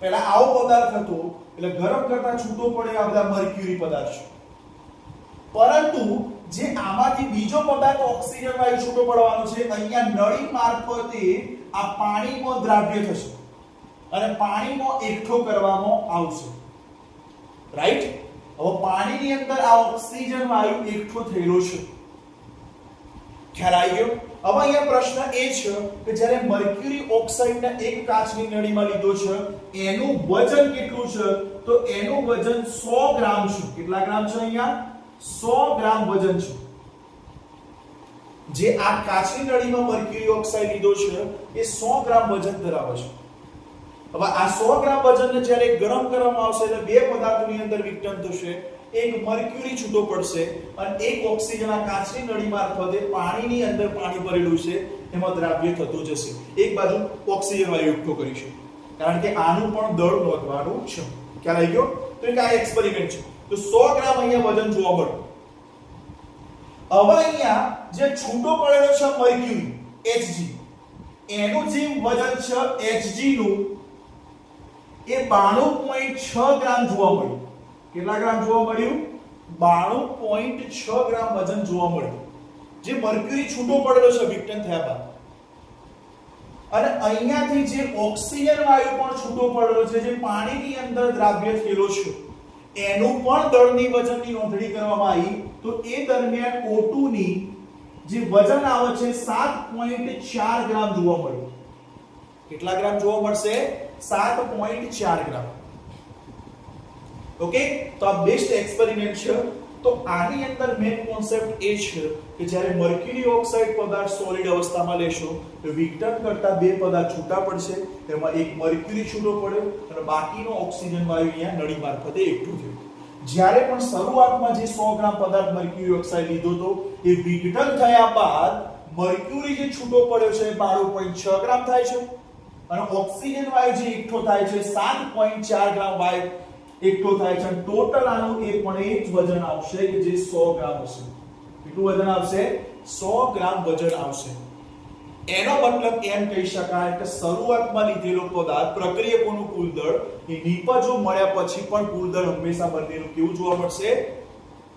પહેલા આવો પદાર્થ હતો એટલે ગરમ કરતા છૂટો પડ્યો આ બધા મર્ક્યુરી પદાર્થ છે. પરંતુ જે આમાંથી બીજો પદાર્થ ઓક્સિજન વાયુ છૂટો પડવાનો છે અહીંયા નળી મારફતે આ પાણીમાં દ્રાવ્ય થશે અને પાણીમાં એકઠો કરવામાં આવશે. રાઈટ? હવે પાણીની અંદર આ ઓક્સિજન વાયુ એકઠો થયેલો છે. ખ્યાલ આવી ગયો? હવે અહીંયા પ્રશ્ન એ છે કે જ્યારે મર્ક્યુરી ઓક્સાઇડને એક કાચની નળીમાં લીધો છે એનું વજન કેટલું છે? તો એનું વજન 100 ગ્રામ છે. કેટલા ગ્રામ છે? અહીંયા 100 ગ્રામ વજન છે. જે આ કાચની નળીમાં મર્ક્યુરી ઓક્સાઇડ લીધો છે એ 100 ગ્રામ વજન ધરાવે છે. હવે આ 100 ગ્રામ વજનને જ્યારે ગરમ કરવામાં આવશે એટલે બે પદાર્થોની અંદર વિઘટન થશે. એક મર્ક્યુરી છૂટો પડશે અને એક ઓક્સિજન આ કાચની નળી મારફતે પાણીની અંદર પાણી ભરેલું છે એમાં દ્રાવ્ય થતું જશે. એક બાજુ ઓક્સિજન વાયુ એકઠો કરીશું કારણ કે આનું પણ દળ નોંધવાનું છે. ખ્યાલ આવી ગયો? તો એક આ એક્સપેરિમેન્ટ છે. તો 100 ગ્રામ અહીંયા વજન જોવા મળ્યું. હવે અહીંયા જે છૂટો પડેલો છે મર્ક્યુરી Hg, એનું જે વજન છે Hg નું એ 92.6 ગ્રામ જોવા મળ્યું. કેટલા ગ્રામ જોવા મળ્યું? 92.6 ગ્રામ વજન જોવા મળ્યું, જે મર્ક્યુરી છૂટો પડેલો છે વિઘટન થયા બાદ. અને અહીંયાથી જે ઓક્સિજન વાયુ પણ છૂટો પડેલો છે, જે પાણીની અંદર દ્રાવ્ય થયેલો છે, એનું પણ દળની વજનની નોંધણી કરવામાં આવી. તો એ દરમિયાન O2 ની જે વજન આવે છે 7.4 ગ્રામ જોવા મળ્યું. કેટલા ગ્રામ જોવા મળશે? 7.4 ગ્રામ. ઓકે, તો આ બેસ્ટ એક્સપેરિમેન્ટ છે. તો આની અંદર મેઇન કોન્સેપ્ટ એ છે કે જ્યારે મર્ક્યુરી ઓક્સાઇડ પદાર્થ સોલિડ અવસ્થામાં લેશો તો વિઘટન કરતા બે પદાર્થ છૂટા પડશે. તેમાં એક મર્ક્યુરી છૂટો પડ્યો અને બાકીનો ઓક્સિજન વાયુ અહીંયા નળી મારફતે એકઠું થયું. જ્યારે પણ શરૂઆતમાં જે 100 ગ્રામ પદાર્થ મર્ક્યુરી ઓક્સાઇડ લીધો તો એ વિઘટન થયા બાદ મર્ક્યુરી જે છૂટો પડ્યો છે 92.6 ગ્રામ થાય છે અને ઓક્સિજન વાયુ જે એકઠો થાય છે 7.4 ગ્રામ વાયુ એકઠો થાય છે. ટોટલ આનું એ પણ એ જ વજન આવશે કે જે 100 ગ્રામ હશે. કેટલું વજન આવશે? 100 ગ્રામ વજન આવશે. એનો મતલબ એમ કહી શકાય કે શરૂઆતમાં લીધેલો પદાર્થ પ્રક્રિયકોનું કુલ દળ એ નિપજો મળ્યા પછી પણ કુલ દળ હંમેશા બંનેનું કેવું જોવા મળશે?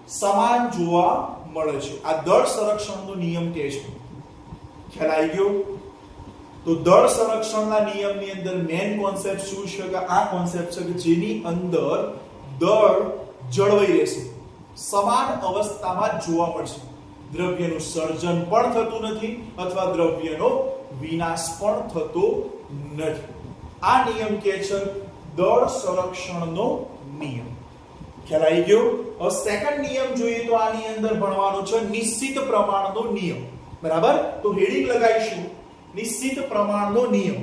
સમાન જોવા મળે છે. આ દળ સંરક્ષણનો નિયમ કહે છે. ખ્યાલ આવી ગયો? તો દળ સંરક્ષણના નિયમની અંદર મેઇન કોન્સેપ્ટ શું છે કે આ કોન્સેપ્ટ છે કે જેની અંદર દળ જળવાઈ રહેશે, સમાન અવસ્થામાં જોવા મળશે. દ્રવ્યનું સર્જન પણ થતું નથી અથવા દ્રવ્યનો વિનાશ પણ થતો નથી. આ નિયમ કહે છે દળ સંરક્ષણનો નિયમ. ખ્યાલ આવી ગયો? હવે સેકન્ડ નિયમ જોઈએ તો આની અંદર ભણવાનો છે નિશ્ચિત પ્રમાણનો નિયમ. બરાબર? તો હેડિંગ લગાવીશું નિશ્ચિત પ્રમાણનો નિયમ.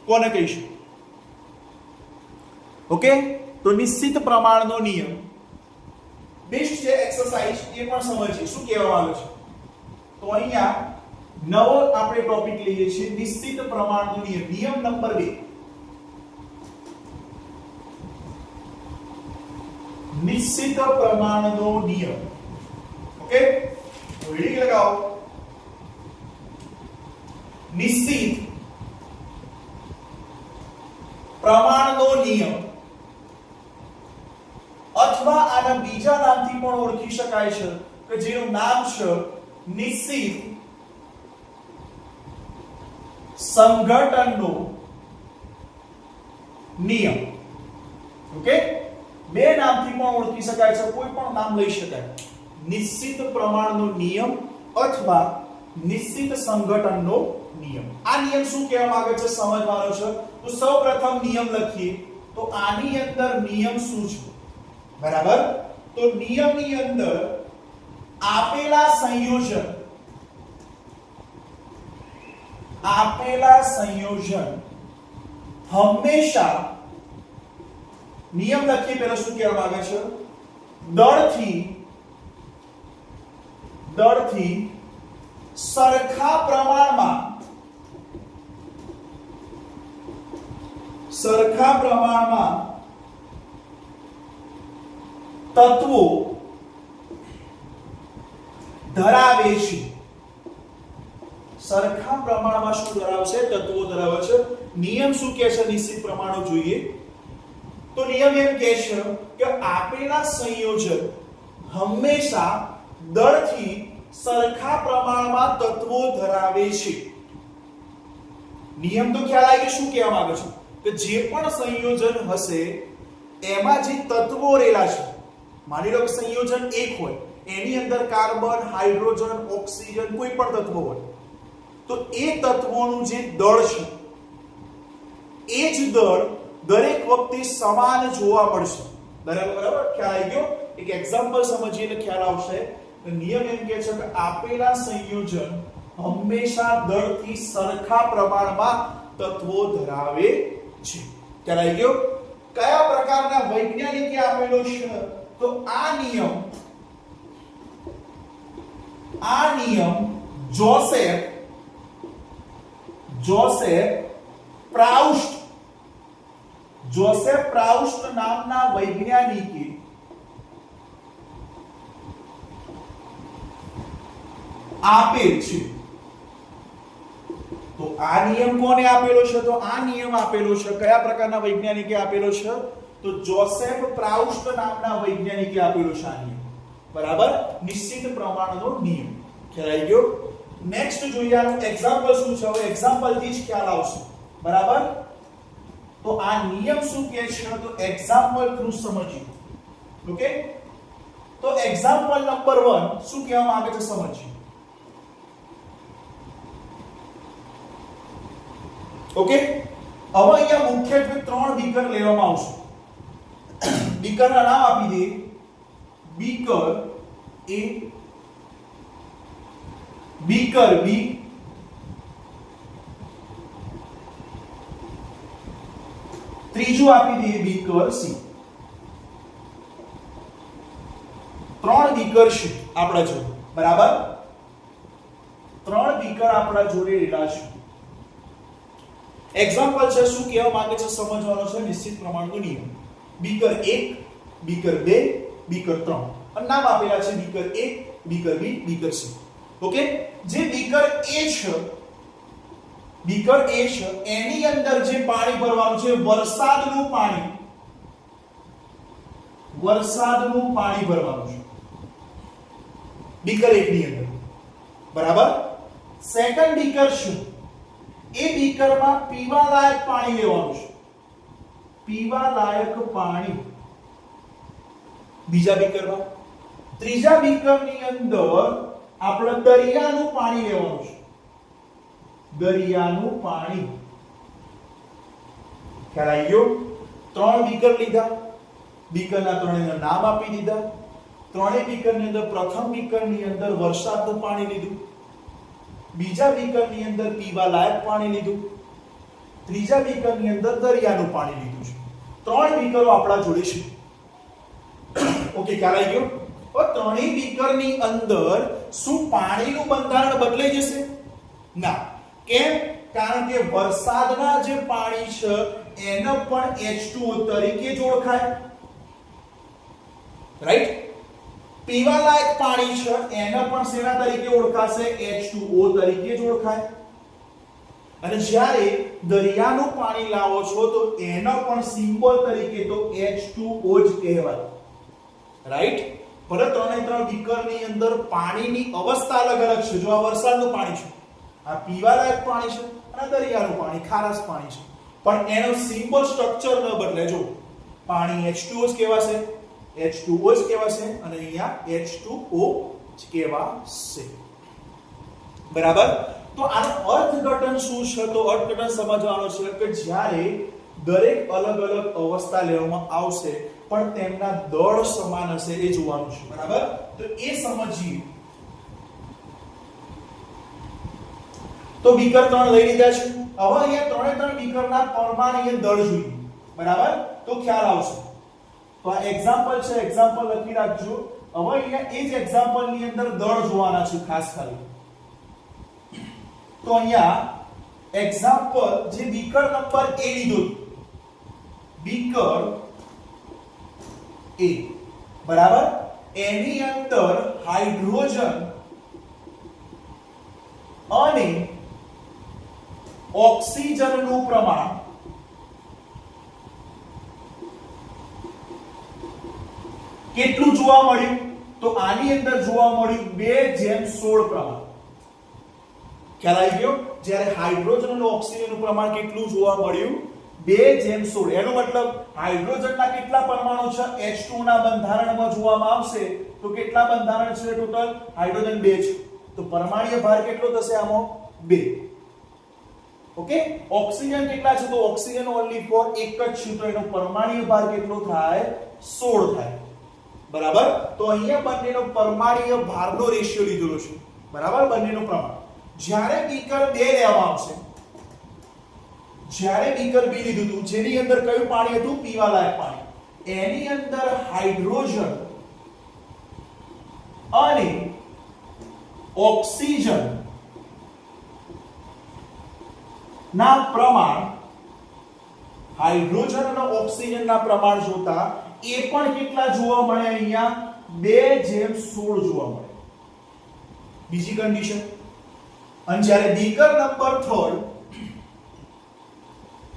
કોને કહીશું? ઓકે, તો નિશ્ચિત પ્રમાણનો નિયમ બેસ્ટ છે એક્સરસાઇઝ, એ પણ સમજીએ શું કહેવા માંગે છે. તો અહીંયા નવો આપણે ટોપિક લઈએ છીએ નિશ્ચિત પ્રમાણનો નિયમ. નિયમ નંબર 2, નિશ્ચિત પ્રમાણનો નિયમ. ઓકે, તો હેડિંગ લગાવો નિશ્ચિત પ્રમાણનો નિયમ, અથવા આના બીજા નામથી પણ ઓળખી શકાય છે કે જેનું નામ છે નિશ્ચિત સંઘટનનો નિયમ. ઓકે, બે નામથી પણ ઓળખી શકાય છે, કોઈ પણ નામ લઈ શકાય. નિશ્ચિત પ્રમાણનો નિયમ અથવા નિશ્ચિત સંઘટનનો નિયમ. આ નિયમ શું કહેવા માંગે છે સમજવાનો છે. તો સૌપ્રથમ નિયમ લખીએ. તો આની અંદર નિયમ શું છે? બરાબર? તો નિયમની અંદર આપેલા સંયોજન હંમેશા, નિયમ લખીએ પહેલા શું કહેવા માંગે છે? દળથી સરખા પ્રમાણમાં તત્વો ધરાવે છે. સરખા પ્રમાણમાં શું ધરાવશે? તત્વો ધરાવે છે. નિયમ શું કહે છે? નિશ્ચિત પ્રમાણો જોઈએ તો નિયમ એમ કહે છે કે આપેલા સંયોજન હંમેશા દળથી સરખા પ્રમાણમાં તત્વો ધરાવે છે. નિયમ તો ખ્યાલ આવી ગયો. શું કહેવા માંગે છે કે જે પણ સંયોજન હશે એમાં જે તત્વો રહેલા છે, માની લો કે સંયોજન એક હોય, એની અંદર કાર્બન, હાઇડ્રોજન, ઓક્સિજન કોઈ પણ તત્વો હોય, તો એ તત્વોનું જે દળ છે એ જ દળ દરેક વખતે સમાન જોવા મળશે. બરાબર? ખ્યાલ આવી ગયો? એક એક્ઝામ્પલ સમજીએ એટલે ખ્યાલ આવશે. નિયમ એમ કહે છે કે આપેલા સંયોજન હંમેશા દળથી સરખા પ્રમાણમાં તત્વો ધરાવે છે. ખ્યાલ આવી ગયો? કયા પ્રકારના વૈજ્ઞાનિકે આપેલો છે? તો આ નિયમ જોસેફ પ્રાઉસ્ટ નામના વૈજ્ઞાનિકે આપેલ છે. તો આ નિયમ કોને આપેલો છે? તો આ નિયમ આપેલો છે કયા પ્રકારના વૈજ્ઞાનિકે આપેલો છે? તો જોસેફ પ્રાઉસ્ટ નામના વૈજ્ઞાનિકે આપેલો છે આ નિયમ. બરાબર, નિશ્ચિત પ્રમાણનો નિયમ. ખ્યાલ આવી ગયો? નેક્સ્ટ જોઈએ આનું એક્ઝામ્પલ શું છે. હવે એક્ઝામ્પલ થી જ ખ્યાલ આવશે. બરાબર, તો આ નિયમ શું કહે છે? તો એક્ઝામ્પલ થ્રુ સમજીએ. ઓકે, તો એક્ઝામ્પલ નંબર 1 શું કહેવામાં આવે છે સમજીએ. ઓકે, હવે અહીંયા મુખ્યત્વે 3 બીકર લેવામાં આવશે. બીકરના નામ આપી દઈએ. બીકર A, બીકર B, ત્રીજું આપી દઈએ બીકર C. 3 બીકર છે આપણા જોડે. બરાબર, 3 બીકર આપણા જોડે રહેલા છે. એક્ઝામ્પલ છે શું કહેવા માંગે છે સમજવાનો છે નિશ્ચિત પ્રમાણનો નિયમ. બીકર 1, બીકર 2, બીકર 3 અને નામ આપેલા છે beaker A, beaker B, beaker C. Okay, જે બીકર A છે, બીકર A છે એની અંદર જે પાણી ભરવાનું છે વરસાદનું પાણી ભરવાનું છે બીકર 1 ની અંદર. બરાબર, સેકન્ડ બીકર છે એ બીકરમાં પીવા લાયક પાણી લેવાનું છે. પીવા લાયક પાણી બીજા બીકરમાં. ત્રીજા બીકરની અંદર આપણે દરિયાનું પાણી લેવાનું છે. દરિયાનું પાણી. ખ્યાલ આવી ગયો? 3 બીકર લીધા, બીકરના 3 નામ આપી દીધા. 3 બીકરની અંદર પ્રથમ બીકરની અંદર વરસાદનું પાણી લીધું, બીજા બીકરની અંદર પીવા લાયક પાણી લીધું, ત્રીજા બીકરની અંદર દરિયાનું પાણી લીધું છે. 3 બીકરો આપણા જોડે છે. ઓકે, ખ્યાલ આવી ગયો? તો 3 બીકરની અંદર શું પાણીનું બંધારણ બદલાઈ જશે? ના. કેમ? કારણ કે વરસાદના જે પાણી છે એને પણ H2O તરીકે જ ઓળખાય. રાઈટ? પીવા લાયક પાણી છે એને પણ શેના તરીકે ઓળખાશે? H2O તરીકે જ ઓળખાય. અને જ્યારે દરિયાનું પાણી લાવો છો તો એનો પણ સિમ્બોલ તરીકે તો H2O જ કહેવાય. રાઈટ? ભલે 3 બીકરની અંદર પાણીની અવસ્થા અલગ અલગ છે. જો આ વરસાદનું પાણી છે, આ પીવાલાયક પાણી છે અને દરિયાનું પાણી ખારાશ પાણી છે, પણ એનો સિમ્બોલ સ્ટ્રક્ચર ન બદલે. જો પાણી H2O જ કહેવાશે, H2O જ કહેવાશે અને અહીંયા H2O જ કહેવાશે. બરાબર, તો આનો અર્થઘટન શું છે? તો અર્થઘટન સમજવાનો છે કે જ્યારે દરેક અલગ અલગ અવસ્થા લેવામાં આવશે પણ તેમના દળ સમાન હશે એ જોવાનું છે. બરાબર, તો એ સમજીએ. તો બીકર 3 લઈ લીધા છે. હવે અહીંયા 3 બીકરના પરમાણ્વીય દળ જોઈએ. બરાબર, તો ખ્યાલ આવશે. તો આ એક્ઝામ્પલ છે, એક્ઝામ્પલ લખી રાખજો. હવે અહીંયા એ જ એક્ઝામ્પલ ની અંદર દળ જોવાના છે ખાસ કરી. તો અહીંયા એક્ઝામ્પલ જે બીકર નંબર A લીધો, બીકર A. બરાબર, એની અંદર હાઇડ્રોજન અને ઓક્સિજનનું પ્રમાણ કેટલું જોવા મળ્યું? તો આની અંદર જોવા મળ્યું 2:16 પ્રમાણ. ખ્યાલ આવી ગયો? જ્યારે હાઇડ્રોજન અને ઓક્સિજનનું પ્રમાણ કેટલું જોવા મળ્યું? 2:16. એનો મતલબ હાઇડ્રોજનના કેટલા પરમાણુ છે H2 ના બંધારણમાં જોવામાં આવશે તો કેટલા બંધારણ છે ટોટલ? હાઇડ્રોજન 2 છે. તો પરમાણ્વીય ભાર કેટલો થશે આમાં? 2. ઓકે, ઓક્સિજન કેટલા છે? તો ઓક્સિજન ઓન્લી ફોર એક જ છે તો એનો પરમાણ્વીય ભાર કેટલો થાય? 16 થાય. બરાબર, તો અહીંયા બંનેનો પરમાણ્વીય ભારનો રેશિયો લીધેલો છે. બરાબર, બંનેનું પ્રમાણ. જ્યારે બીકર 2 લેવામાં આવશે, જ્યારે બીકર B લીધું હતું જેની અંદર કયું પાણી હતું? પીવાલાયક પાણી. એની અંદર હાઇડ્રોજન અને ઓક્સિજન ના પ્રમાણ, હાઇડ્રોજન અને ઓક્સિજન ના પ્રમાણ જોતા એ પણ કેટલા જોવા મળે? અહીંયા 2:16 જોવા મળે. બીજી કન્ડિશન. અને જ્યારે beaker number 3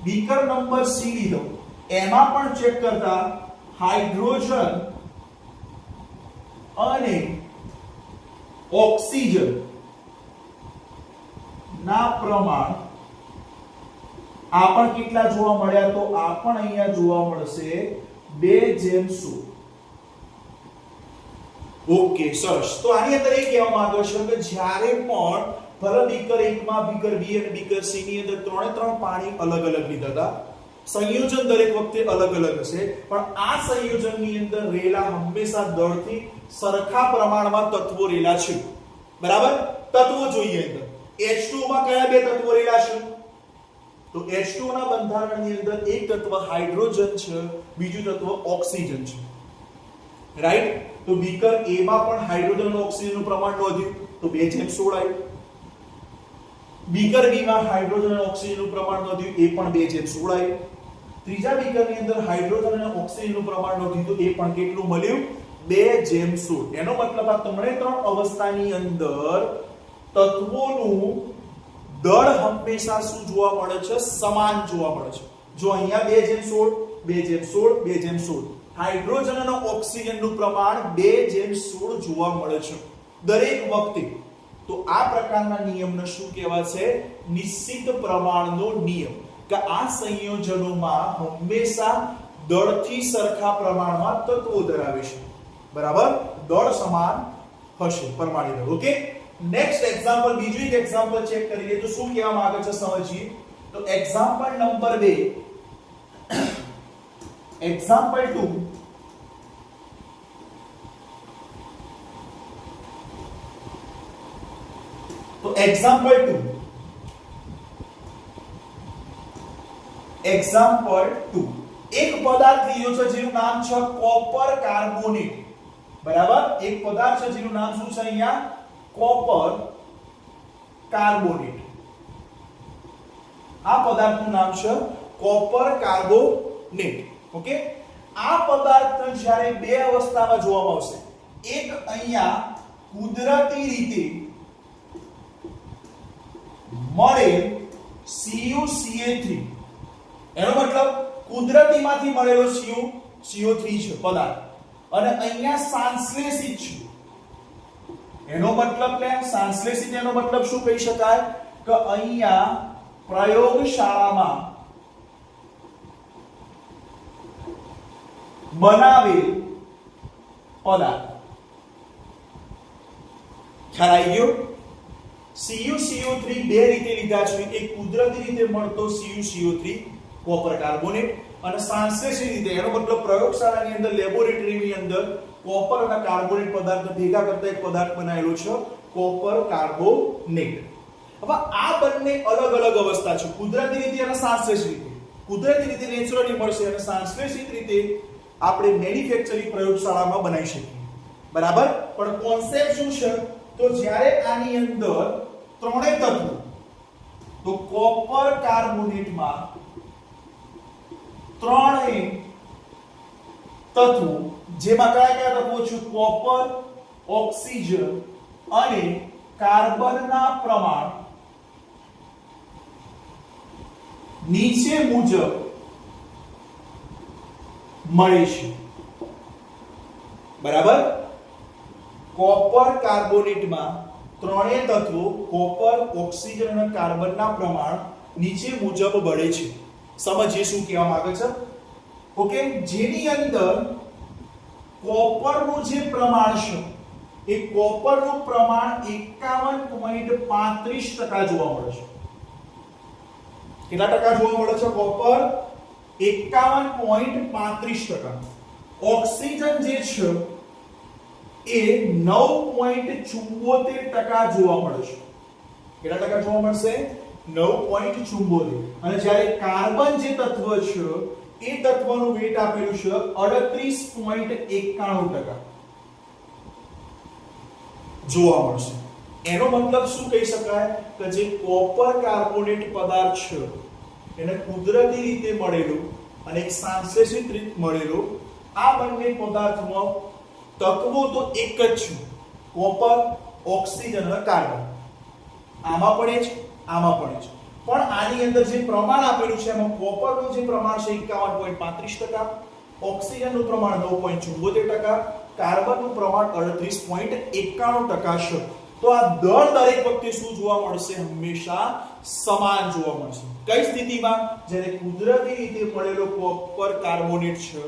beaker number C લીધો, એમાં પણ ચેક કરતા હાઇડ્રોજન અને ઓક્સિજન ના પ્રમાણ આ પણ કેટલા જોવા મળ્યા? તો આ પણ અહીંયા જોવા મળશે 2:100. ઓકે, સરસ. તો આની અંદર એ કહેવા માંગો છો કે જ્યારે પણ ભલે બીકર 1 માં, બીકર બી અને બીકર સી ની અંદર ત્રણે પાણી અલગ અલગ લીધા હતા, સંયોજન દરેક વખતે અલગ અલગ હશે, પણ આ સંયોજનની અંદર રેલા હંમેશા દળથી સરખા પ્રમાણમાં તત્વો રેલા છે. બરાબર? તત્વો જોઈએ અંદર. H2 માં કયા બે તત્વો રેલા છે? તો H2 ના બંધારણની અંદર એક તત્વ હાઇડ્રોજન છે, બીજું તત્વ ઓક્સિજન છે. રાઈટ? તો બીકર A માં પણ હાઇડ્રોજન અને ઓક્સિજનનું પ્રમાણ વધ્યું, તો 2:16 આવ્યું. બીકર B માં હાઇડ્રોજન અને ઓક્સિજનનું પ્રમાણ વધ્યું, એ પણ 2:16 આવ્યું. ત્રીજા બીકરની અંદર હાઇડ્રોજન અને ઓક્સિજનનું પ્રમાણ વધ્યું, તો એ પણ કેટલું મળ્યું? 2:16. એનો મતલબ આ ત્રણ અવસ્થાની અંદર તત્વોનું દળ હંમેશા શું જોવા મળે છે? સમાન જોવા મળે છે. જો અહીંયા 2:16 2:16 2:16, હાઇડ્રોજન અને ઓક્સિજનનું પ્રમાણ 2:16 જોવા મળે છે દરેક વખતે. તો આ પ્રકારના નિયમને શું કહેવાશે? નિશ્ચિત પ્રમાણનો નિયમ. કે આ સંયોજનોમાં હંમેશા દળથી સરખા પ્રમાણમાં તત્વો ધરાવે છે. બરાબર? દળ સમાન હશે, પરમાણુ દળ. ઓકે, નેક્સ્ટ એક્ઝામ્પલ, બીજું એક એક્ઝામ્પલ ચેક કરીએ તો શું કહેવા માંગે છે સમજીએ. તો એક્ઝામ્પલ નંબર 2, એક્ઝામ્પલ 2. તો એક્ઝામ્પલ 2, એક પદાર્થ લીધો છે જેનું નામ છે કોપર કાર્બોનેટ. બરાબર? એક પદાર્થ છે જેનું નામ શું છે અહીંયા? Copper carbonate. આ પદાર્થનું નામ છે કોપર કાર્બોનેટ. ઓકે, આ પદાર્થ જ્યારે બે અવસ્થામાં જોવામાં આવશે, એક અહીંયા કુદરતી રીતે મળે CuCa3, એનો મતલબ કુદરતીમાંથી મળેલો CO3 છે પદાર્થ, અને અહીંયા સંશ્લેષિત છે. એનો મતલબ કે સંશ્લેષિત એનો મતલબ શું કહી શકાય? કે અહીંયા પ્રયોગશાળામાં બનાવેલ પદાર્થ. ખ્યાલ આવી ગયો? CuCO3 બે રીતે લીધા છે. એક કુદરતી રીતે મળતો CuCO3 કોપર કાર્બોનેટ, અને સંશ્લેષિત રીતે એનો મતલબ પ્રયોગશાળાની અંદર, લેબોરેટરીની અંદર કોપર અને કાર્બોનેટ પદાર્થ ભેગા કરતા એક પદાર્થ બનાવેલો છે કોપર કાર્બોનેટ. હવે આ બંને અલગ અલગ અવસ્થા છે, કુદરતી રીતે અને સંશ્લેષિત રીતે. કુદરતી રીતે નેચરલી મળશે અને સંશ્લેષિત રીતે આપણે મેન્યુફેક્ચરિંગ પ્રયોગશાળામાં બનાવી શકીએ. બરાબર? પણ કોન્સેપ્ટ શું છે? તો જ્યારે આની અંદર ત્રણેય તત્વો, તો કોપર કાર્બોનેટમાં ત્રણેય તત્વો, જેમાં કયા તત્વો છે? કોપર, ઓક્સિજન અને કાર્બનના પ્રમાણ નીચે મુજબ મળે છે. બરાબર? કોપર કાર્બોનેટમાં ત્રણેય તત્વો કોપર, ઓક્સિજન અને કાર્બનના પ્રમાણ નીચે મુજબ મળે છે. સમજીએ શું કહેવા માંગે છે. ઓકે, જેની અંદર કોપરનું જે પ્રમાણ છે, એ કોપરનું પ્રમાણ 51.35% જોવા મળે છે. કેટલા ટકા જોવા મળે છે? કોપર 51.35%. ઓક્સિજન જે છે એ 9.74% જોવા મળે છે. કેટલા ટકા જોવા મળશે? 9.74. અને જ્યારે કાર્બન જે તત્વ છે એ તત્વનું વેટ આપેલું છે 38.91% જોવા મળશે. એનો મતલબ શું કહી શકાય? કે જે કોપર કાર્બોનેટ પદાર્થ છે એને કુદરતી રીતે મળેલું અને એક સંશ્લેષિત રીતે મળેલું, આ બંને પદાર્થમાં તત્વો તો એક જ છે, કોપર, ઓક્સિજન અને કાર્બન. આમાં પણ એ જ, આમાં પણ એ જ. પણ આની અંદર જે પ્રમાણ આપેલું છે એમાં કોપરનું જે પ્રમાણ છે 51.35%, ઓક્સિજનનું પ્રમાણ 9.74%, કાર્બનનું પ્રમાણ 38.91% છે. તો આ દળ દરેક વખતે શું જોવા મળશે? હંમેશા સમાન જોવા મળશે. કઈ સ્થિતિમાં? જ્યારે કુદરતી રીતે મળેલો કોપર કાર્બોનેટ છે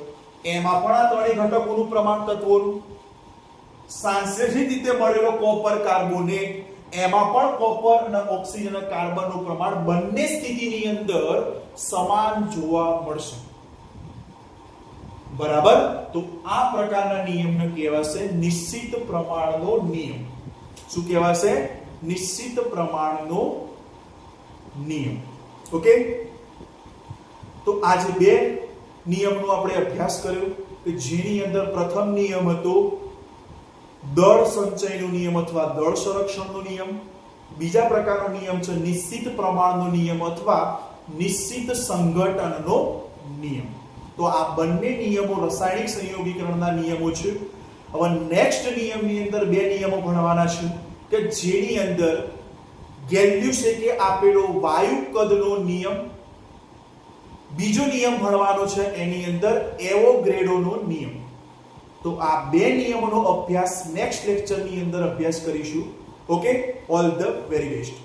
એમાં પણ આ ત્રણેય ઘટકોનું પ્રમાણ તત્વોનું, સાંશ્લેષિત રીતે મળેલો કોપર કાર્બોનેટ એમાં પણ કોપર અને ઓક્સિજન અને કાર્બનનું પ્રમાણ બંને સ્થિતિની અંદર સમાન જોવા મળશે. બરાબર? તો આ પ્રકારના નિયમને કહેવાશે નિશ્ચિત પ્રમાણનો નિયમ. શું કહેવાશે? નિશ્ચિત પ્રમાણનો નિયમ. ઓકે? તો આ જે બે નિયમનો આપણે અભ્યાસ કર્યો કે જેની અંદર પ્રથમ નિયમ હતો દળ સંચયનો નિયમ અથવા દળ સંરક્ષણનો નિયમ. બીજા પ્રકારનો નિયમ છે નિશ્ચિત પ્રમાણનો નિયમ અથવા નિશ્ચિત સંઘટનનો નિયમ. તો આ બંને નિયમો રાસાયણિક સંયોગીકરણના નિયમો છે. હવે નેક્સ્ટ નિયમની અંદર બે નિયમો ભણવાના છે કે જેની અંદર ગેલ્યુસેકે આપેલો વાયુ કદનો નિયમ, બીજો નિયમ ભણવાનો છે એની અંદર એવોગ્રેડોનો નિયમ. તો આ બે નિયમોનો અભ્યાસ નેક્સ્ટ લેક્ચરની અંદર અભ્યાસ કરીશું. Okay, all the very best.